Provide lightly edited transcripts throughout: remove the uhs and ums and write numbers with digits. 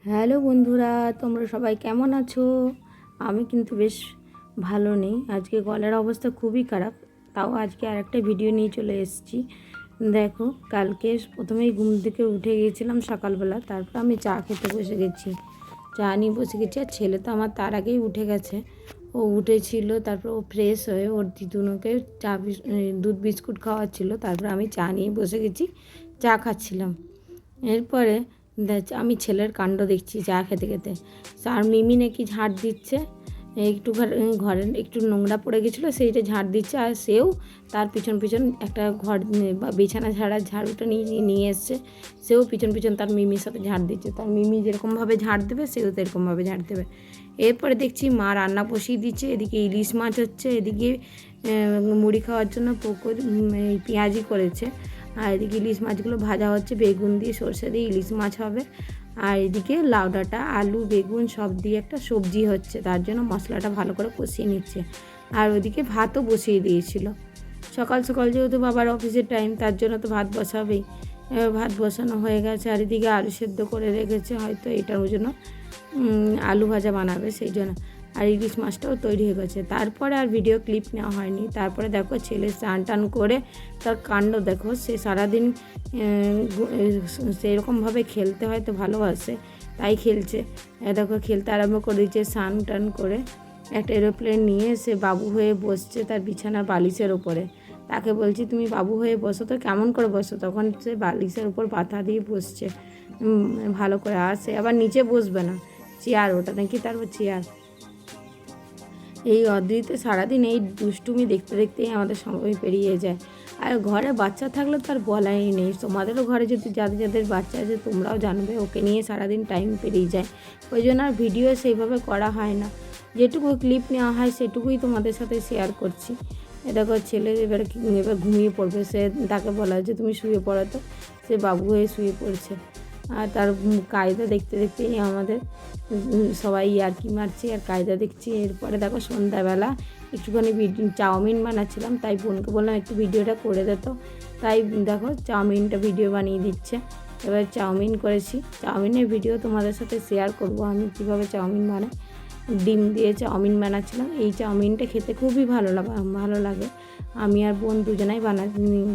Hello বন্ধুরা, তোমরা সবাই কেমন আছো? আমি কিন্তু বেশ ভালো নেই, আজকে গলার অবস্থা খুবই খারাপ। তাও আজকে আরেকটা ভিডিও নিয়ে চলে এসেছি। দেখো, কালকে প্রথমেই ঘুম থেকে উঠে গিয়েছিলাম সকালবেলা, তারপর আমি চা খেতে বসে গেছি। চা নিয়ে বসে গেছি, আর ছেলে তো আমার তার আগেই উঠে গেছে। ও উঠেছিল, তারপর ও ফ্রেশ হয়ে ওর দিদুনকে দুধ বিস্কুট খাওয়াচ্ছিল, তারপর আমি চা নিয়ে বসে গেছি, চা খাচ্ছিলাম। এরপরে আমি ছেলের কাণ্ড দেখছি চা খেতে খেতে। আর মিমি নাকি ঝাড় দিচ্ছে, একটু ঘরে একটু নোংরা পড়ে গেছিলো, সেইটা ঝাড় দিচ্ছে। আর সেও তার পিছন পিছন একটা ঘর বা বিছানা ঝাড়ার ঝাড়ুটা নিয়ে এসছে, সেও পিছন পিছন তার মিমির সাথে ঝাড় দিচ্ছে। তার মিমি যেরকমভাবে ঝাড় দেবে সেও সেরকমভাবে ঝাড় দেবে। এরপরে দেখছি মা রান্না বসিয়ে দিচ্ছে, এদিকে ইলিশ মাছ হচ্ছে, এদিকে মুড়ি খাওয়ার জন্য পেঁয়াজি করেছে। আর এদিকে ইলিশ মাছগুলো ভাজা হচ্ছে, বেগুন দিয়ে সরষে দিয়ে ইলিশ মাছ হবে। আর এদিকে লাউ ডাঁটা, আলু, বেগুন সব দিয়ে একটা সবজি হচ্ছে, তার জন্য মশলাটা ভালো করে কষিয়ে নিচ্ছে। আর ওদিকে ভাতও বসিয়ে দিয়েছিল। সকাল সকাল যেহেতু বাবার অফিসের টাইম, তার জন্য তো ভাত বসাবেই। এবার ভাত বসানো হয়ে গেছে, আর এদিকে আলু সেদ্ধ করে রেখেছে, হয়তো এটার জন্য আলু ভাজা বানাবে সেই জন্য। আর ইলিশ মাছটাও তৈরি হয়ে গেছে। তারপরে আর ভিডিও ক্লিপ নেওয়া হয়নি। তারপরে দেখো ছেলে স্নান টান করে তার কাণ্ড দেখো, সে সারাদিন সেরকমভাবে খেলতে হয়তো ভালোবাসে, তাই খেলছে। দেখো খেলতে আরম্ভ করে দিয়েছে, স্নান টান করে একটা এরোপ্লেন নিয়ে সে বাবু হয়ে বসছে তার বিছানার বালিশের ওপরে। তাকে বলছি তুমি বাবু হয়ে বসো, তো কেমন করে বসো, তখন সে বালিশের উপর পাতা দিয়ে বসছে ভালো করে। আর সে আবার নিচে বসবে না, চেয়ার, ওটা নাকি তার চেয়ার। এই অদ্রিতে সারাদিন এই দুষ্টুমি দেখতে দেখতেই আমাদের সময় পেরিয়ে যায়। আর ঘরে বাচ্চা থাকলে তার বলাই নেই। তোমাদেরও ঘরে যদি যাদের যাদের বাচ্চা আছে তোমরাও জানবে, ওকে নিয়ে সারাদিন টাইম পেরিয়ে যায়। ওই জন্য আর ভিডিও সেইভাবে করা হয় না, যেটুকু ক্লিপ নেওয়া হয় সেটুকুই তোমাদের সাথে শেয়ার করছি। দেখো ছেলে এবার ঘুমিয়ে পড়বে, সে তাকে বলা হয়েছে তুমি শুয়ে পড়ো, তো সে বাবু হয়ে শুয়ে পড়ছে। আর তার কায়দা দেখতে দেখতেই আমাদের সবাই আর কি মারছি আর কায়দা দেখছি। এরপরে দেখো সন্ধ্যাবেলা একটুখানি চাউমিন বানাচ্ছিলাম, তাই বোনকে বললাম একটু ভিডিওটা করে দিত। তাই দেখো চাউমিনটা ভিডিও বানিয়ে দিচ্ছে। এবার চাউমিন করেছি, চাউমিনের ভিডিও তোমাদের সাথে শেয়ার করব আমি কীভাবে চাউমিন বানাই। ডিম দিয়ে চাউমিন বানাচ্ছিলাম। এই চাউমিনটা খেতে খুবই ভালো লাগে। আমি আর বোন দুজনাই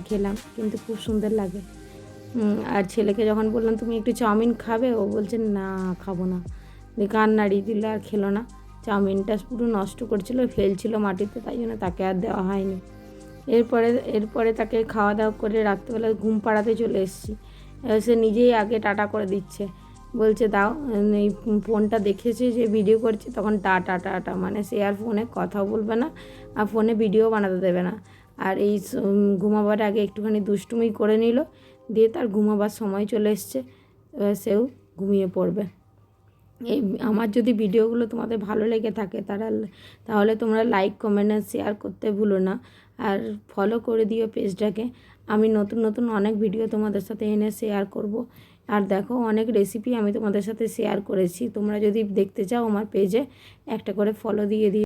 খেলাম, কিন্তু খুব সুন্দর লাগে। আর ছেলেকে যখন বললাম তুমি একটু চাউমিন খাবে, ও বলছে না খাবো না, কান নাড়িয়ে দিল আর খেলো না। চাউমিনটা পুরো নষ্ট করছিল, ফেলছিল মাটিতে, তাই জন্য তাকে আর দেওয়া হয়নি। এরপরে তাকে খাওয়া দাওয়া করে রাত্রেবেলা ঘুম পাড়াতে চলে এসেছি। সে নিজেই আগে টাটা করে দিচ্ছে, বলছে দাও। এই ফোনটা দেখেছে যে ভিডিও করছে, তখন টাটা টাটা, মানে সে আর ফোনে কথাও বলবে না আর ফোনে ভিডিও বানাতে দেবে না। আর এই ঘুমাবার আগে একটুখানি দুষ্টুমি করে নিল, দিয়ে তার ঘুমাবার সময় চলে এসছে, এবার সেও ঘুমিয়ে পড়বে। এই আমার যদি ভিডিওগুলো তোমাদের ভালো লেগে থাকে তাহলে তোমরা লাইক, কমেন্ট আর শেয়ার করতে ভুলো না। আর ফলো করে দিও পেজটাকে। আমি নতুন নতুন অনেক ভিডিও তোমাদের সাথে এনে শেয়ার করব। আর দেখো অনেক রেসিপি আমি তোমাদের সাথে শেয়ার করেছি, তোমরা যদি দেখতে চাও আমার পেজে একটা করে ফলো দিয়ে দিও।